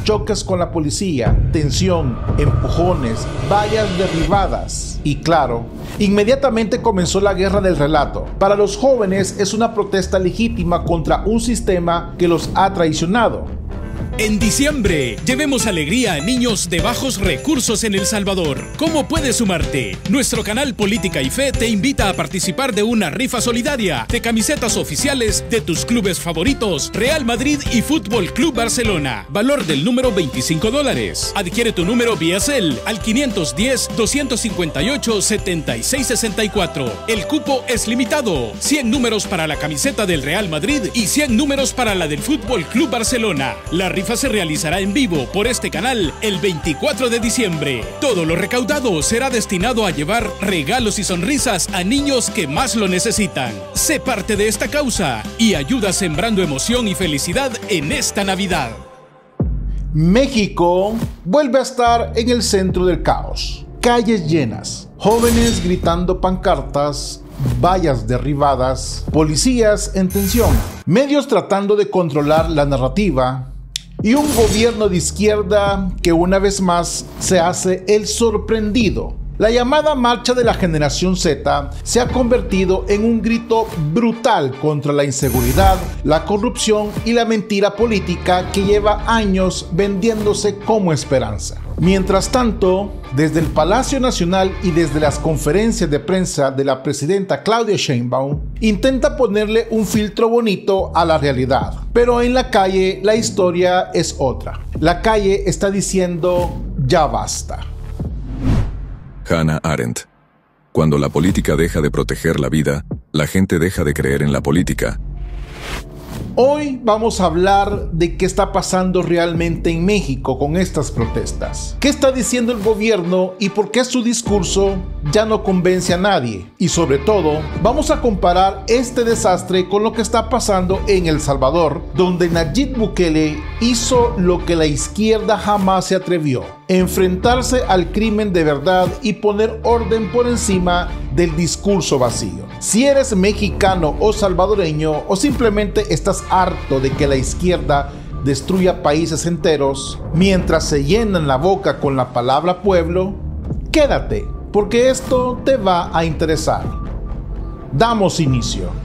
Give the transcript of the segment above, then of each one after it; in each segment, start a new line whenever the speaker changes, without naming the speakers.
choques con la policía, tensión, empujones, vallas derribadas. Y claro, inmediatamente comenzó la guerra del relato. Para los jóvenes es una protesta legítima contra un sistema que los ha traicionado.
En diciembre, llevemos alegría a niños de bajos recursos en El Salvador. ¿Cómo puedes sumarte? Nuestro canal Política y Fe te invita a participar de una rifa solidaria de camisetas oficiales de tus clubes favoritos, Real Madrid y Fútbol Club Barcelona. Valor del número $25. Adquiere tu número vía Cel al 510-258-7664. El cupo es limitado. 100 números para la camiseta del Real Madrid y 100 números para la del Fútbol Club Barcelona. La rifa se realizará en vivo por este canal el 24 de diciembre. Todo lo recaudado será destinado a llevar regalos y sonrisas a niños que más lo necesitan. Sé parte de esta causa y ayuda sembrando emoción y felicidad en esta Navidad.
México vuelve a estar en el centro del caos. Calles llenas, jóvenes gritando pancartas, vallas derribadas, policías en tensión, medios tratando de controlar la narrativa y un gobierno de izquierda que una vez más se hace el sorprendido. La llamada Marcha de la Generación Z se ha convertido en un grito brutal contra la inseguridad, la corrupción y la mentira política que lleva años vendiéndose como esperanza. Mientras tanto, desde el Palacio Nacional y desde las conferencias de prensa de la presidenta Claudia Sheinbaum, intenta ponerle un filtro bonito a la realidad. Pero en la calle la historia es otra. La calle está diciendo ya basta.
Hannah Arendt. Cuando la política deja de proteger la vida, la gente deja de creer en la política.
Hoy vamos a hablar de qué está pasando realmente en México con estas protestas. ¿Qué está diciendo el gobierno y por qué su discurso ya no convence a nadie? Y sobre todo, vamos a comparar este desastre con lo que está pasando en El Salvador, donde Nayib Bukele hizo lo que la izquierda jamás se atrevió: enfrentarse al crimen de verdad y poner orden por encima del discurso vacío. Si eres mexicano o salvadoreño o simplemente estás harto de que la izquierda destruya países enteros mientras se llenan la boca con la palabra pueblo, quédate, porque esto te va a interesar. Damos inicio.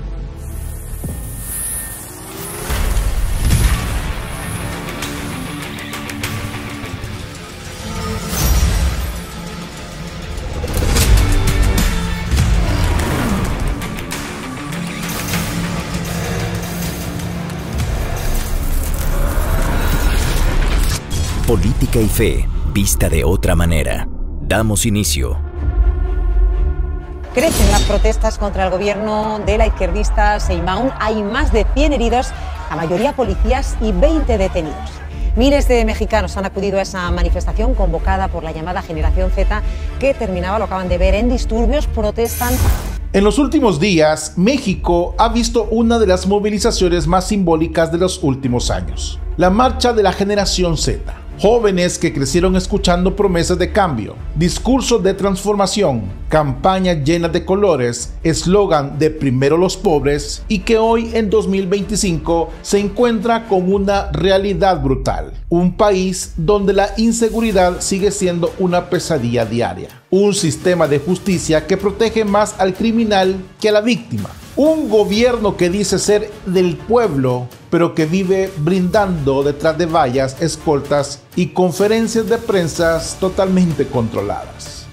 Política y Fe, vista de otra manera. Damos inicio.
Crecen las protestas contra el gobierno de la izquierdista Sheinbaum. Hay más de 100 heridos, la mayoría policías y 20 detenidos. Miles de mexicanos han acudido a esa manifestación convocada por la llamada Generación Z, que terminaba, lo acaban de ver, en disturbios. Protestan.
En los últimos días, México ha visto una de las movilizaciones más simbólicas de los últimos años: la Marcha de la Generación Z. Jóvenes que crecieron escuchando promesas de cambio, discursos de transformación, campañas llenas de colores, eslogan de primero los pobres, y que hoy en 2025 se encuentra con una realidad brutal. Un país donde la inseguridad sigue siendo una pesadilla diaria. Un sistema de justicia que protege más al criminal que a la víctima. Un gobierno que dice ser del pueblo, pero que vive brindando detrás de vallas, escoltas y conferencias de prensa totalmente controladas.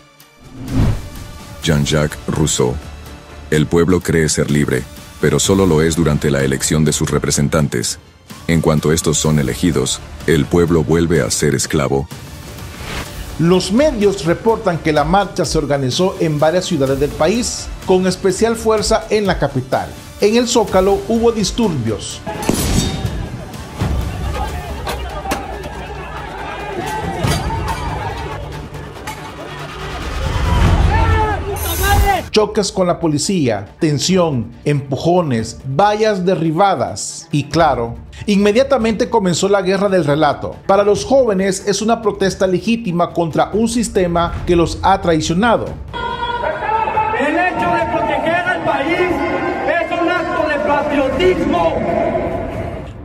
Jean-Jacques Rousseau. El pueblo cree ser libre, pero solo lo es durante la elección de sus representantes. En cuanto estos son elegidos, el pueblo vuelve a ser esclavo.
Los medios reportan que la marcha se organizó en varias ciudades del país, con especial fuerza en la capital. En el Zócalo hubo disturbios. Choques con la policía, tensión, empujones, vallas derribadas. Y claro, inmediatamente comenzó la guerra del relato. Para los jóvenes es una protesta legítima contra un sistema que los ha traicionado.
El hecho de proteger al país es un acto de patriotismo.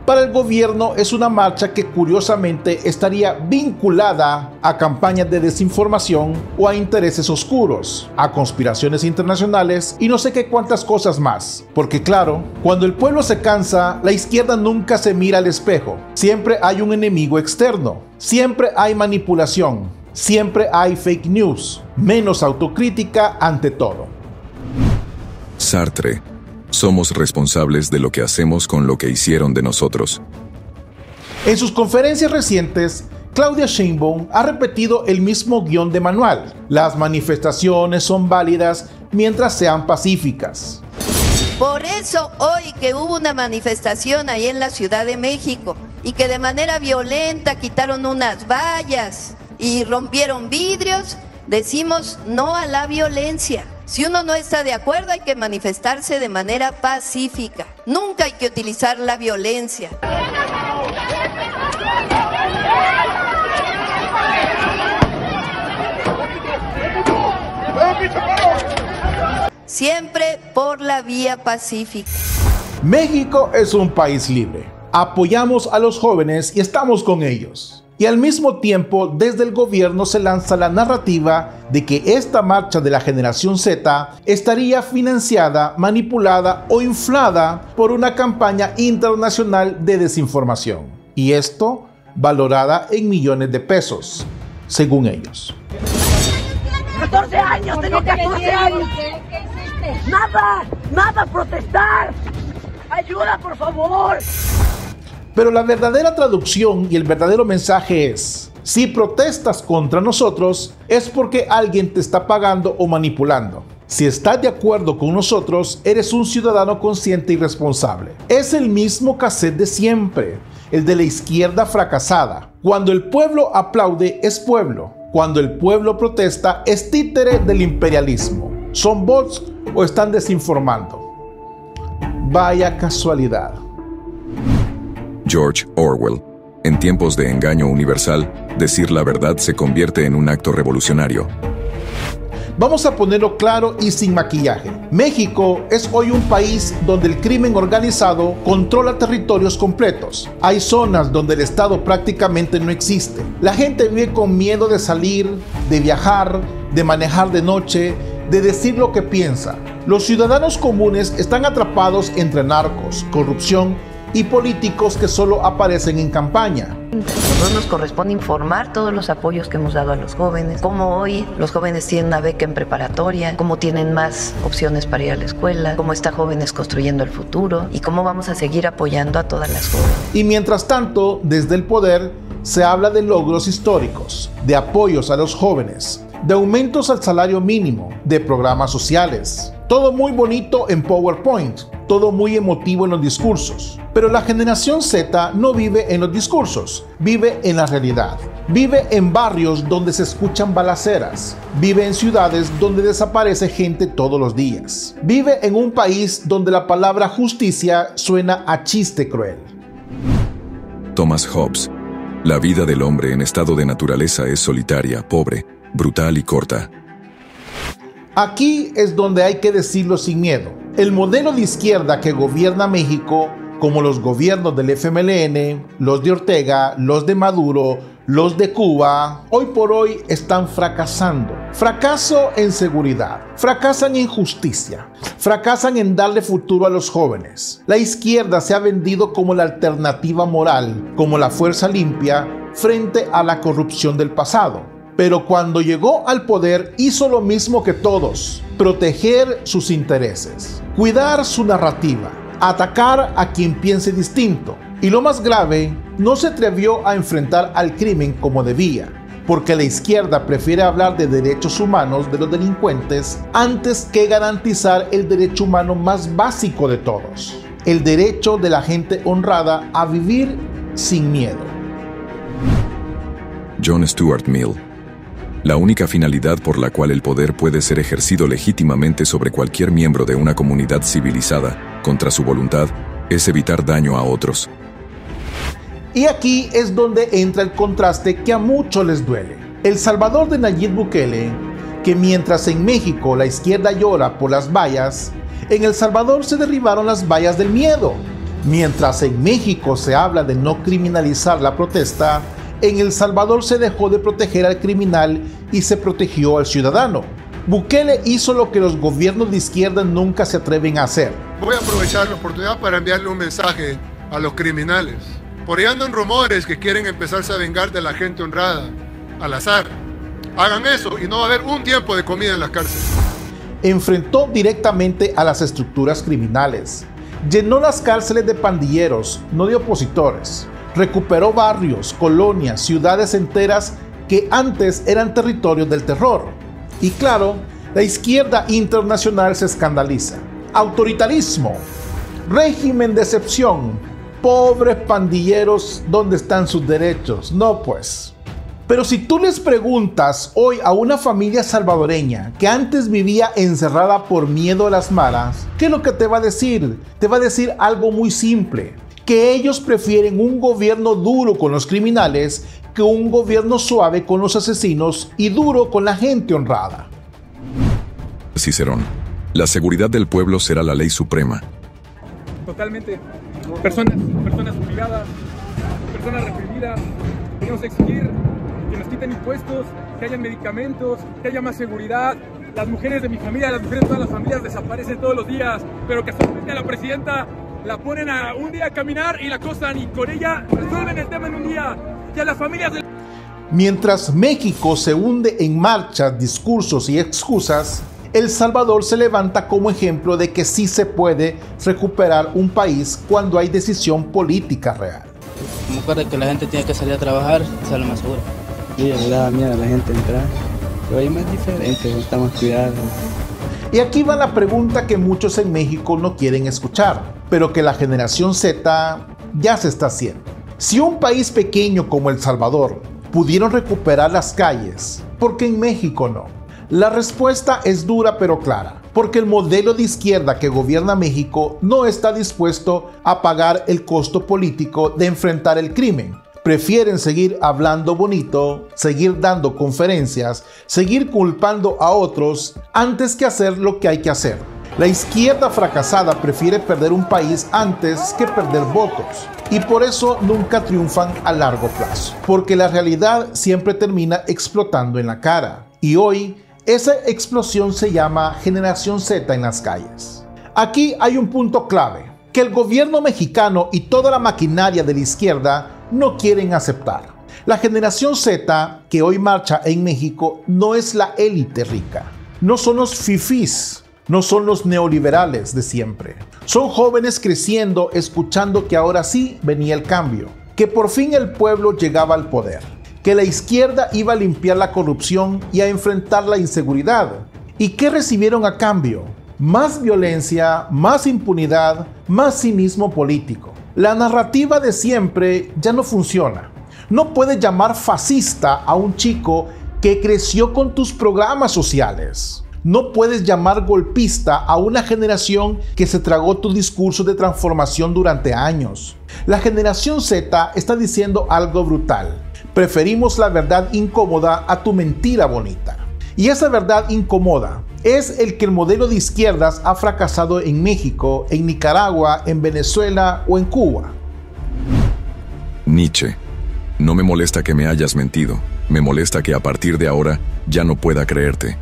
Para el gobierno es una marcha que curiosamente estaría vinculada a campañas de desinformación o a intereses oscuros, a conspiraciones internacionales y no sé qué cuántas cosas más. Porque claro, cuando el pueblo se cansa, la izquierda nunca se mira al espejo. Siempre hay un enemigo externo, siempre hay manipulación, siempre hay fake news, menos autocrítica ante todo.
Sartre. Somos responsables de lo que hacemos con lo que hicieron de nosotros.
En sus conferencias recientes, Claudia Sheinbaum ha repetido el mismo guión de manual. Las manifestaciones son válidas mientras sean pacíficas.
Por eso hoy que hubo una manifestación ahí en la Ciudad de México y que de manera violenta quitaron unas vallas y rompieron vidrios, decimos no a la violencia. Si uno no está de acuerdo, hay que manifestarse de manera pacífica. Nunca hay que utilizar la violencia. Siempre por la vía pacífica.
México es un país libre. Apoyamos a los jóvenes y estamos con ellos. Y al mismo tiempo, desde el gobierno se lanza la narrativa de que esta marcha de la generación Z estaría financiada, manipulada o inflada por una campaña internacional de desinformación. Y esto valorada en millones de pesos, según ellos.
14 años, tengo 14 años. Nada, protestar. Ayuda, por favor.
Pero la verdadera traducción y el verdadero mensaje es: si protestas contra nosotros es porque alguien te está pagando o manipulando. Si estás de acuerdo con nosotros, eres un ciudadano consciente y responsable. Es el mismo cassette de siempre, el de la izquierda fracasada. Cuando el pueblo aplaude es pueblo. Cuando el pueblo protesta es títere del imperialismo. ¿Son bots o están desinformando? Vaya casualidad.
George Orwell. En tiempos de engaño universal, decir la verdad se convierte en un acto revolucionario.
Vamos a ponerlo claro y sin maquillaje. México es hoy un país donde el crimen organizado controla territorios completos. Hay zonas donde el Estado prácticamente no existe. La gente vive con miedo de salir, de viajar, de manejar de noche, de decir lo que piensa. Los ciudadanos comunes están atrapados entre narcos, corrupción y políticos que solo aparecen en campaña.
Nosotros nos corresponde informar todos los apoyos que hemos dado a los jóvenes, cómo hoy los jóvenes tienen una beca en preparatoria, cómo tienen más opciones para ir a la escuela, cómo está Jóvenes Construyendo el Futuro y cómo vamos a seguir apoyando a todas las jóvenes.
Y mientras tanto, desde el poder se habla de logros históricos, de apoyos a los jóvenes, de aumentos al salario mínimo, de programas sociales. Todo muy bonito en PowerPoint, todo muy emotivo en los discursos. Pero la generación Z no vive en los discursos, vive en la realidad. Vive en barrios donde se escuchan balaceras. Vive en ciudades donde desaparece gente todos los días. Vive en un país donde la palabra justicia suena a chiste cruel.
Thomas Hobbes. La vida del hombre en estado de naturaleza es solitaria, pobre, brutal y corta.
Aquí es donde hay que decirlo sin miedo. El modelo de izquierda que gobierna México, como los gobiernos del FMLN, los de Ortega, los de Maduro, los de Cuba, hoy por hoy están fracasando. Fracaso en seguridad, fracasan en justicia, fracasan en darle futuro a los jóvenes. La izquierda se ha vendido como la alternativa moral, como la fuerza limpia frente a la corrupción del pasado. Pero cuando llegó al poder hizo lo mismo que todos: proteger sus intereses, cuidar su narrativa, atacar a quien piense distinto. Y lo más grave, no se atrevió a enfrentar al crimen como debía, porque la izquierda prefiere hablar de derechos humanos de los delincuentes antes que garantizar el derecho humano más básico de todos: el derecho de la gente honrada a vivir sin miedo.
John Stuart Mill. La única finalidad por la cual el poder puede ser ejercido legítimamente sobre cualquier miembro de una comunidad civilizada, contra su voluntad, es evitar daño a otros.
Y aquí es donde entra el contraste que a muchos les duele. El Salvador de Nayib Bukele, que mientras en México la izquierda llora por las vallas, en El Salvador se derribaron las vallas del miedo. Mientras en México se habla de no criminalizar la protesta, en El Salvador se dejó de proteger al criminal y se protegió al ciudadano. Bukele hizo lo que los gobiernos de izquierda nunca se atreven a hacer.
Voy a aprovechar la oportunidad para enviarle un mensaje a los criminales. Por ahí andan rumores que quieren empezarse a vengar de la gente honrada, al azar. Hagan eso y no va a haber un tiempo de comida en las cárceles.
Enfrentó directamente a las estructuras criminales. Llenó las cárceles de pandilleros, no de opositores. Recuperó barrios, colonias, ciudades enteras que antes eran territorios del terror. Y claro, la izquierda internacional se escandaliza. Autoritarismo, régimen de excepción, pobres pandilleros, ¿dónde están sus derechos? No pues. Pero si tú les preguntas hoy a una familia salvadoreña que antes vivía encerrada por miedo a las malas, ¿qué es lo que te va a decir? Te va a decir algo muy simple, que ellos prefieren un gobierno duro con los criminales que un gobierno suave con los asesinos y duro con la gente honrada.
Cicerón, la seguridad del pueblo será la ley suprema.
Totalmente. Personas obligadas, personas reprimidas. Queremos exigir que nos quiten impuestos, que haya medicamentos, que haya más seguridad. Las mujeres de mi familia, las mujeres de todas las familias desaparecen todos los días, pero casualmente a la presidenta la ponen a un día a caminar y la acosan y con ella resuelven el tema en un día. Y a las familias de...
Mientras México se hunde en marchas, discursos y excusas, El Salvador se levanta como ejemplo de que sí se puede recuperar un país cuando hay decisión política real.
Me acuerdo que la gente tiene que salir a trabajar, sale más seguro.
Y le daba miedo a la gente entrar. Pero hoy es más diferente, estamos cuidados.
Y aquí va la pregunta que muchos en México no quieren escuchar, pero que la generación Z ya se está haciendo. Si un país pequeño como El Salvador pudieron recuperar las calles, ¿por qué en México no? La respuesta es dura pero clara, porque el modelo de izquierda que gobierna México no está dispuesto a pagar el costo político de enfrentar el crimen. Prefieren seguir hablando bonito, seguir dando conferencias, seguir culpando a otros antes que hacer lo que hay que hacer. La izquierda fracasada prefiere perder un país antes que perder votos. Y por eso nunca triunfan a largo plazo. Porque la realidad siempre termina explotando en la cara. Y hoy, esa explosión se llama Generación Z en las calles. Aquí hay un punto clave, que el gobierno mexicano y toda la maquinaria de la izquierda no quieren aceptar. La Generación Z que hoy marcha en México no es la élite rica. No son los fifís. No son los neoliberales de siempre. Son jóvenes creciendo, escuchando que ahora sí venía el cambio, que por fin el pueblo llegaba al poder, que la izquierda iba a limpiar la corrupción y a enfrentar la inseguridad. ¿Y qué recibieron a cambio? Más violencia, más impunidad, más cinismo político. La narrativa de siempre ya no funciona. No puedes llamar fascista a un chico que creció con tus programas sociales. No puedes llamar golpista a una generación que se tragó tu discurso de transformación durante años. La generación Z está diciendo algo brutal. Preferimos la verdad incómoda a tu mentira bonita. Y esa verdad incómoda es el que el modelo de izquierdas ha fracasado en México, en Nicaragua, en Venezuela o en Cuba.
Nietzsche. No me molesta que me hayas mentido. Me molesta que a partir de ahora ya no pueda creerte.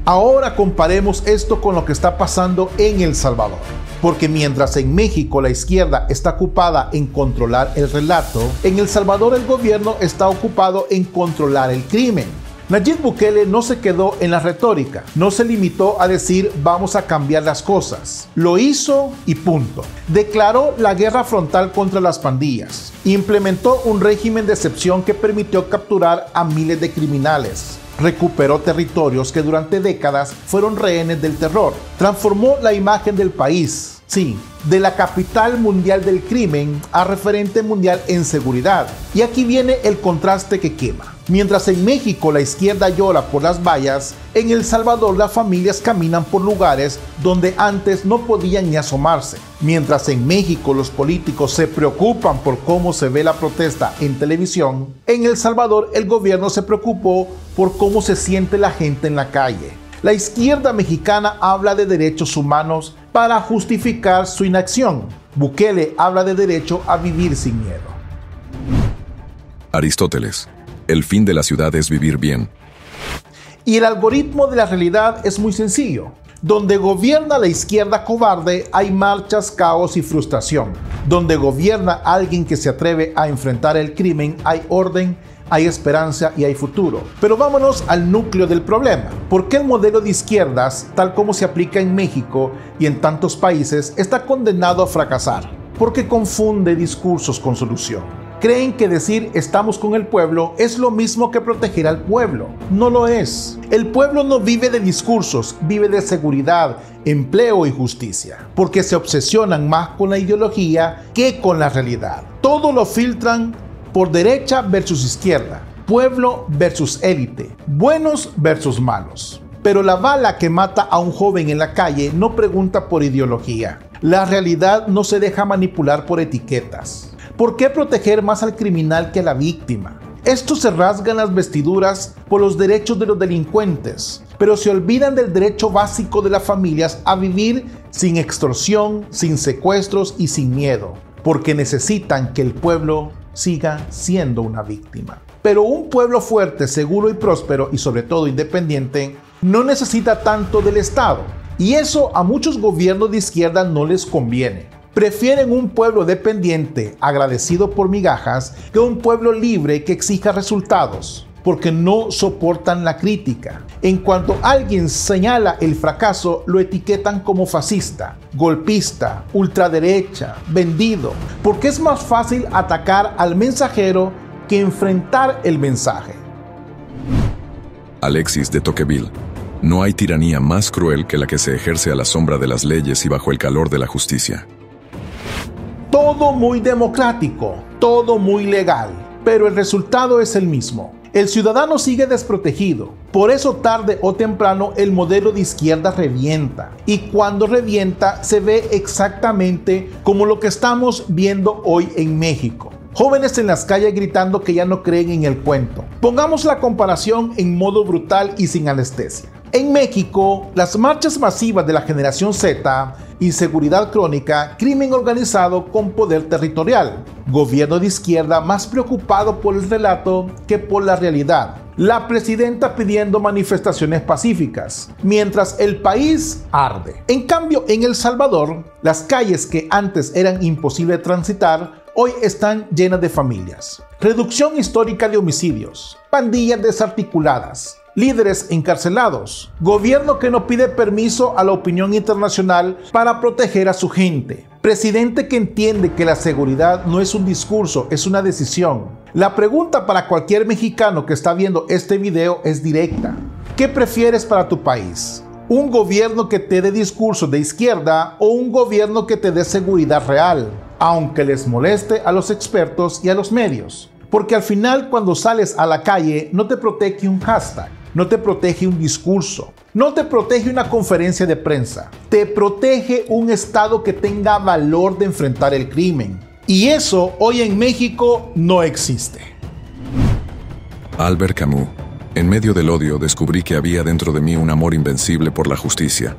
Ahora comparemos esto con lo que está pasando en El Salvador. Porque mientras en México la izquierda está ocupada en controlar el relato, en El Salvador el gobierno está ocupado en controlar el crimen. Nayib Bukele no se quedó en la retórica, no se limitó a decir vamos a cambiar las cosas. Lo hizo y punto. Declaró la guerra frontal contra las pandillas. Implementó un régimen de excepción que permitió capturar a miles de criminales. Recuperó territorios que durante décadas fueron rehenes del terror. Transformó la imagen del país, sí, de la capital mundial del crimen a referente mundial en seguridad. Y aquí viene el contraste que quema. Mientras en México la izquierda llora por las vallas, en El Salvador las familias caminan por lugares donde antes no podían ni asomarse. Mientras en México los políticos se preocupan por cómo se ve la protesta en televisión, en El Salvador el gobierno se preocupó por cómo se siente la gente en la calle. La izquierda mexicana habla de derechos humanos para justificar su inacción. Bukele habla de derecho a vivir sin miedo.
Aristóteles. El fin de la ciudad es vivir bien.
Y el algoritmo de la realidad es muy sencillo. Donde gobierna la izquierda cobarde, hay marchas, caos y frustración. Donde gobierna alguien que se atreve a enfrentar el crimen, hay orden, hay esperanza y hay futuro. Pero vámonos al núcleo del problema. ¿Por qué el modelo de izquierdas, tal como se aplica en México y en tantos países, está condenado a fracasar? Porque confunde discursos con solución. Creen que decir estamos con el pueblo es lo mismo que proteger al pueblo. No lo es. El pueblo no vive de discursos, vive de seguridad, empleo y justicia. Porque se obsesionan más con la ideología que con la realidad. Todo lo filtran por derecha versus izquierda, pueblo versus élite, buenos versus malos. Pero la bala que mata a un joven en la calle no pregunta por ideología. La realidad no se deja manipular por etiquetas. ¿Por qué proteger más al criminal que a la víctima? Estos se rasgan las vestiduras por los derechos de los delincuentes, pero se olvidan del derecho básico de las familias a vivir sin extorsión, sin secuestros y sin miedo, porque necesitan que el pueblo siga siendo una víctima. Pero un pueblo fuerte, seguro y próspero y sobre todo independiente no necesita tanto del Estado, y eso a muchos gobiernos de izquierda no les conviene. Prefieren un pueblo dependiente, agradecido por migajas, que un pueblo libre que exija resultados, porque no soportan la crítica. En cuanto alguien señala el fracaso, lo etiquetan como fascista, golpista, ultraderecha, vendido, porque es más fácil atacar al mensajero que enfrentar el mensaje.
Alexis de Tocqueville. No hay tiranía más cruel que la que se ejerce a la sombra de las leyes y bajo el calor de la justicia.
Todo muy democrático, todo muy legal, pero el resultado es el mismo. El ciudadano sigue desprotegido. Por eso tarde o temprano el modelo de izquierda revienta. Y cuando revienta se ve exactamente como lo que estamos viendo hoy en México. Jóvenes en las calles gritando que ya no creen en el cuento. Pongamos la comparación en modo brutal y sin anestesia. En México, las marchas masivas de la generación Z, inseguridad crónica, crimen organizado con poder territorial, gobierno de izquierda más preocupado por el relato que por la realidad, la presidenta pidiendo manifestaciones pacíficas, mientras el país arde. En cambio, en El Salvador, las calles que antes eran imposibles de transitar, hoy están llenas de familias. Reducción histórica de homicidios, pandillas desarticuladas, líderes encarcelados, gobierno que no pide permiso a la opinión internacional para proteger a su gente, presidente que entiende que la seguridad no es un discurso, es una decisión. La pregunta para cualquier mexicano que está viendo este video es directa. ¿Qué prefieres para tu país? ¿Un gobierno que te dé discursos de izquierda o un gobierno que te dé seguridad real? Aunque les moleste a los expertos y a los medios. Porque al final, cuando sales a la calle, no te protege un hashtag, no te protege un discurso, no te protege una conferencia de prensa, te protege un Estado que tenga valor de enfrentar el crimen. Y eso hoy en México no existe.
Albert Camus. En medio del odio descubrí que había dentro de mí un amor invencible por la justicia.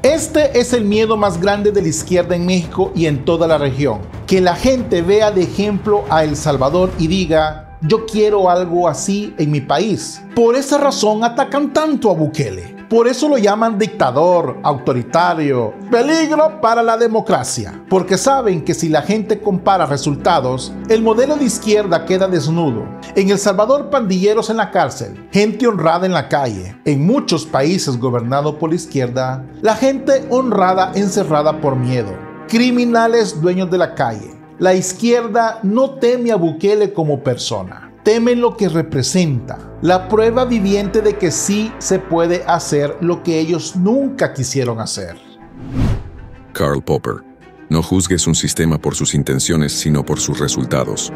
Este es el miedo más grande de la izquierda en México y en toda la región. Que la gente vea de ejemplo a El Salvador y diga, yo quiero algo así en mi país. Por esa razón atacan tanto a Bukele. Por eso lo llaman dictador, autoritario, peligro para la democracia. Porque saben que si la gente compara resultados, el modelo de izquierda queda desnudo. En El Salvador, pandilleros en la cárcel, gente honrada en la calle. En muchos países gobernados por la izquierda, la gente honrada encerrada por miedo. Criminales dueños de la calle. La izquierda no teme a Bukele como persona. Temen lo que representa, la prueba viviente de que sí se puede hacer lo que ellos nunca quisieron hacer.
Karl Popper. No juzgues un sistema por sus intenciones, sino por sus resultados.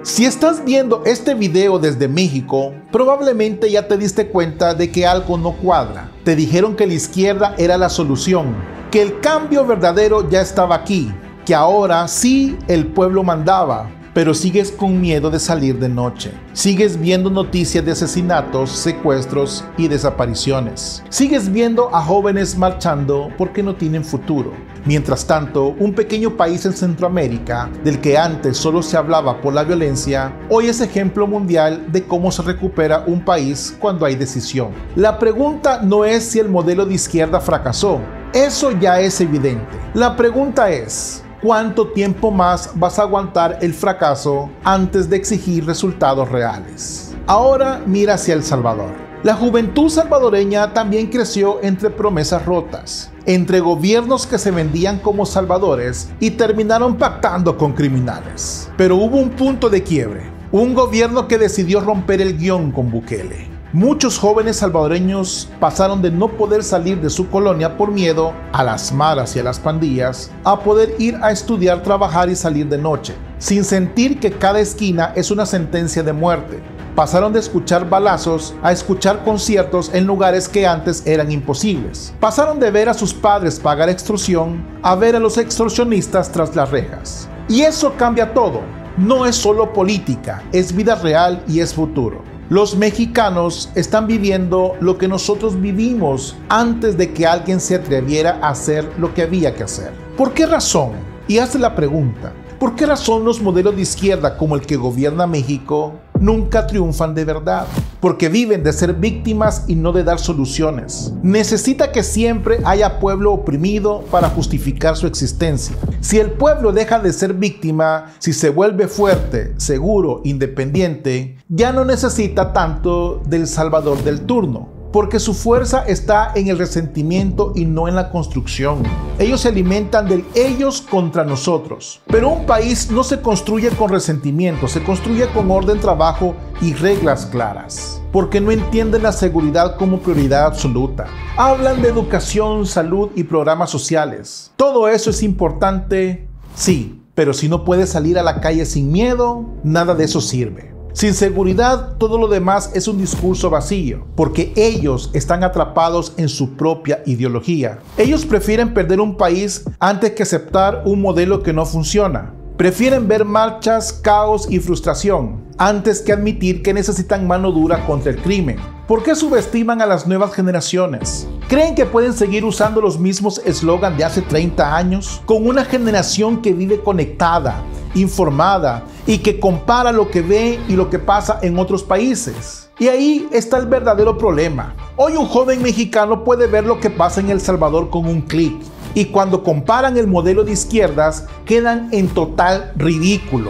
Si estás viendo este video desde México, probablemente ya te diste cuenta de que algo no cuadra. Te dijeron que la izquierda era la solución, que el cambio verdadero ya estaba aquí, que ahora sí el pueblo mandaba. pero sigues con miedo de salir de noche. Sigues viendo noticias de asesinatos, secuestros y desapariciones. Sigues viendo a jóvenes marchando porque no tienen futuro. Mientras tanto, un pequeño país en Centroamérica, del que antes solo se hablaba por la violencia, hoy es ejemplo mundial de cómo se recupera un país cuando hay decisión. La pregunta no es si el modelo de izquierda fracasó. Eso ya es evidente. La pregunta es: ¿cuánto tiempo más vas a aguantar el fracaso antes de exigir resultados reales? Ahora mira hacia El Salvador. La juventud salvadoreña también creció entre promesas rotas, entre gobiernos que se vendían como salvadores y terminaron pactando con criminales. Pero hubo un punto de quiebre, un gobierno que decidió romper el guión con Bukele. Muchos jóvenes salvadoreños pasaron de no poder salir de su colonia por miedo a las maras y a las pandillas, a poder ir a estudiar, trabajar y salir de noche, sin sentir que cada esquina es una sentencia de muerte. Pasaron de escuchar balazos a escuchar conciertos en lugares que antes eran imposibles. Pasaron de ver a sus padres pagar extorsión a ver a los extorsionistas tras las rejas. Y eso cambia todo. No es solo política, es vida real y es futuro. Los mexicanos están viviendo lo que nosotros vivimos antes de que alguien se atreviera a hacer lo que había que hacer. ¿Por qué razón? Y hazte la pregunta, ¿por qué razón los modelos de izquierda como el que gobierna México nunca triunfan de verdad? Porque viven de ser víctimas y no de dar soluciones. Necesita que siempre haya pueblo oprimido para justificar su existencia. Si el pueblo deja de ser víctima, si se vuelve fuerte, seguro, independiente, ya no necesita tanto del salvador del turno, porque su fuerza está en el resentimiento y no en la construcción. Ellos se alimentan del ellos contra nosotros. Pero un país no se construye con resentimiento, se construye con orden, trabajo y reglas claras, porque no entienden la seguridad como prioridad absoluta. Hablan de educación, salud y programas sociales. Todo eso es importante, sí, pero si no puedes salir a la calle sin miedo, nada de eso sirve. Sin seguridad, todo lo demás es un discurso vacío, porque ellos están atrapados en su propia ideología. Ellos prefieren perder un país antes que aceptar un modelo que no funciona. Prefieren ver marchas, caos y frustración antes que admitir que necesitan mano dura contra el crimen. ¿Por qué subestiman a las nuevas generaciones? ¿Creen que pueden seguir usando los mismos eslogans de hace 30 años? Con una generación que vive conectada, informada y que compara lo que ve y lo que pasa en otros países. Y ahí está el verdadero problema. Hoy un joven mexicano puede ver lo que pasa en El Salvador con un clic. Y cuando comparan el modelo de izquierdas, quedan en total ridículo.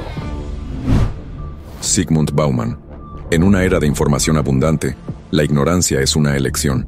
Zygmunt Bauman. En una era de información abundante, la ignorancia es una elección.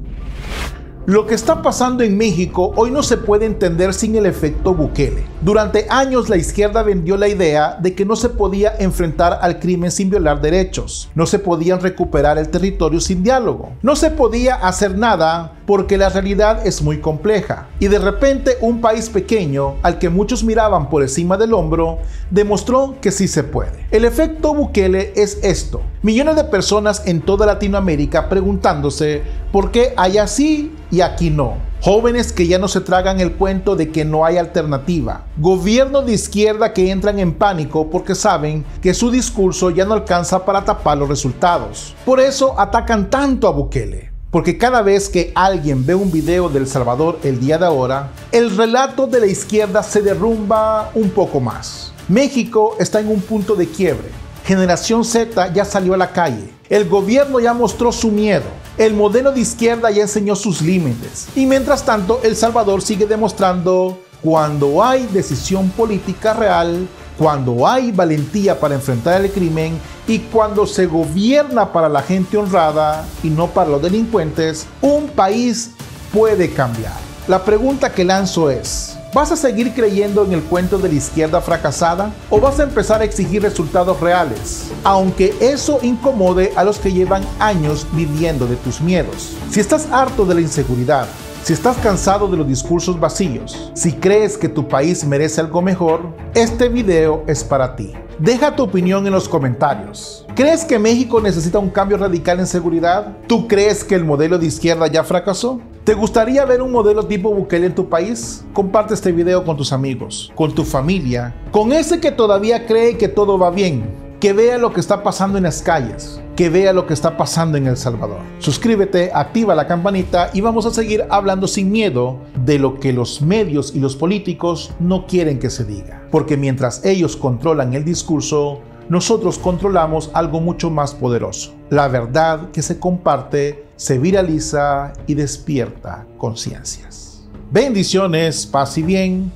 Lo que está pasando en México hoy no se puede entender sin el efecto Bukele. Durante años la izquierda vendió la idea de que no se podía enfrentar al crimen sin violar derechos, no se podían recuperar el territorio sin diálogo, no se podía hacer nada porque la realidad es muy compleja. Y de repente un país pequeño, al que muchos miraban por encima del hombro, demostró que sí se puede. El efecto Bukele es esto: millones de personas en toda Latinoamérica preguntándose por qué allá sí y aquí no. Jóvenes que ya no se tragan el cuento de que no hay alternativa. Gobiernos de izquierda que entran en pánico porque saben que su discurso ya no alcanza para tapar los resultados. Por eso atacan tanto a Bukele. Porque cada vez que alguien ve un video de El Salvador el día de ahora, el relato de la izquierda se derrumba un poco más. México está en un punto de quiebre. Generación Z ya salió a la calle. El gobierno ya mostró su miedo. El modelo de izquierda ya enseñó sus límites. Y mientras tanto, El Salvador sigue demostrando cuando hay decisión política real, cuando hay valentía para enfrentar el crimen y cuando se gobierna para la gente honrada y no para los delincuentes, un país puede cambiar. La pregunta que lanzo es: ¿vas a seguir creyendo en el cuento de la izquierda fracasada o vas a empezar a exigir resultados reales? Aunque eso incomode a los que llevan años viviendo de tus miedos. Si estás harto de la inseguridad, si estás cansado de los discursos vacíos, si crees que tu país merece algo mejor, este video es para ti. Deja tu opinión en los comentarios. ¿Crees que México necesita un cambio radical en seguridad? ¿Tú crees que el modelo de izquierda ya fracasó? ¿Te gustaría ver un modelo tipo Bukele en tu país? Comparte este video con tus amigos, con tu familia, con ese que todavía cree que todo va bien, que vea lo que está pasando en las calles, que vea lo que está pasando en El Salvador. Suscríbete, activa la campanita y vamos a seguir hablando sin miedo de lo que los medios y los políticos no quieren que se diga. Porque mientras ellos controlan el discurso, nosotros controlamos algo mucho más poderoso. La verdad que se comparte, se viraliza y despierta conciencias. Bendiciones, paz y bien.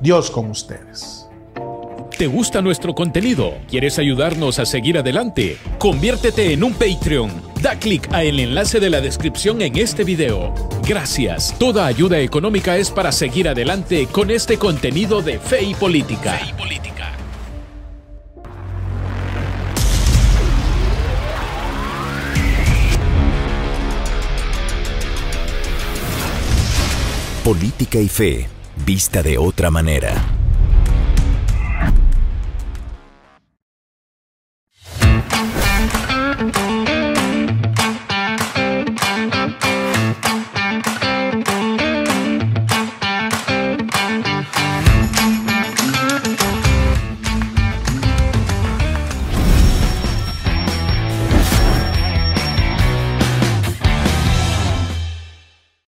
Dios con ustedes.
¿Te gusta nuestro contenido? ¿Quieres ayudarnos a seguir adelante? Conviértete en un Patreon. Da clic al enlace de la descripción en este video. Gracias. Toda ayuda económica es para seguir adelante con este contenido de Fe y Política.
Política y fe, vista de otra manera.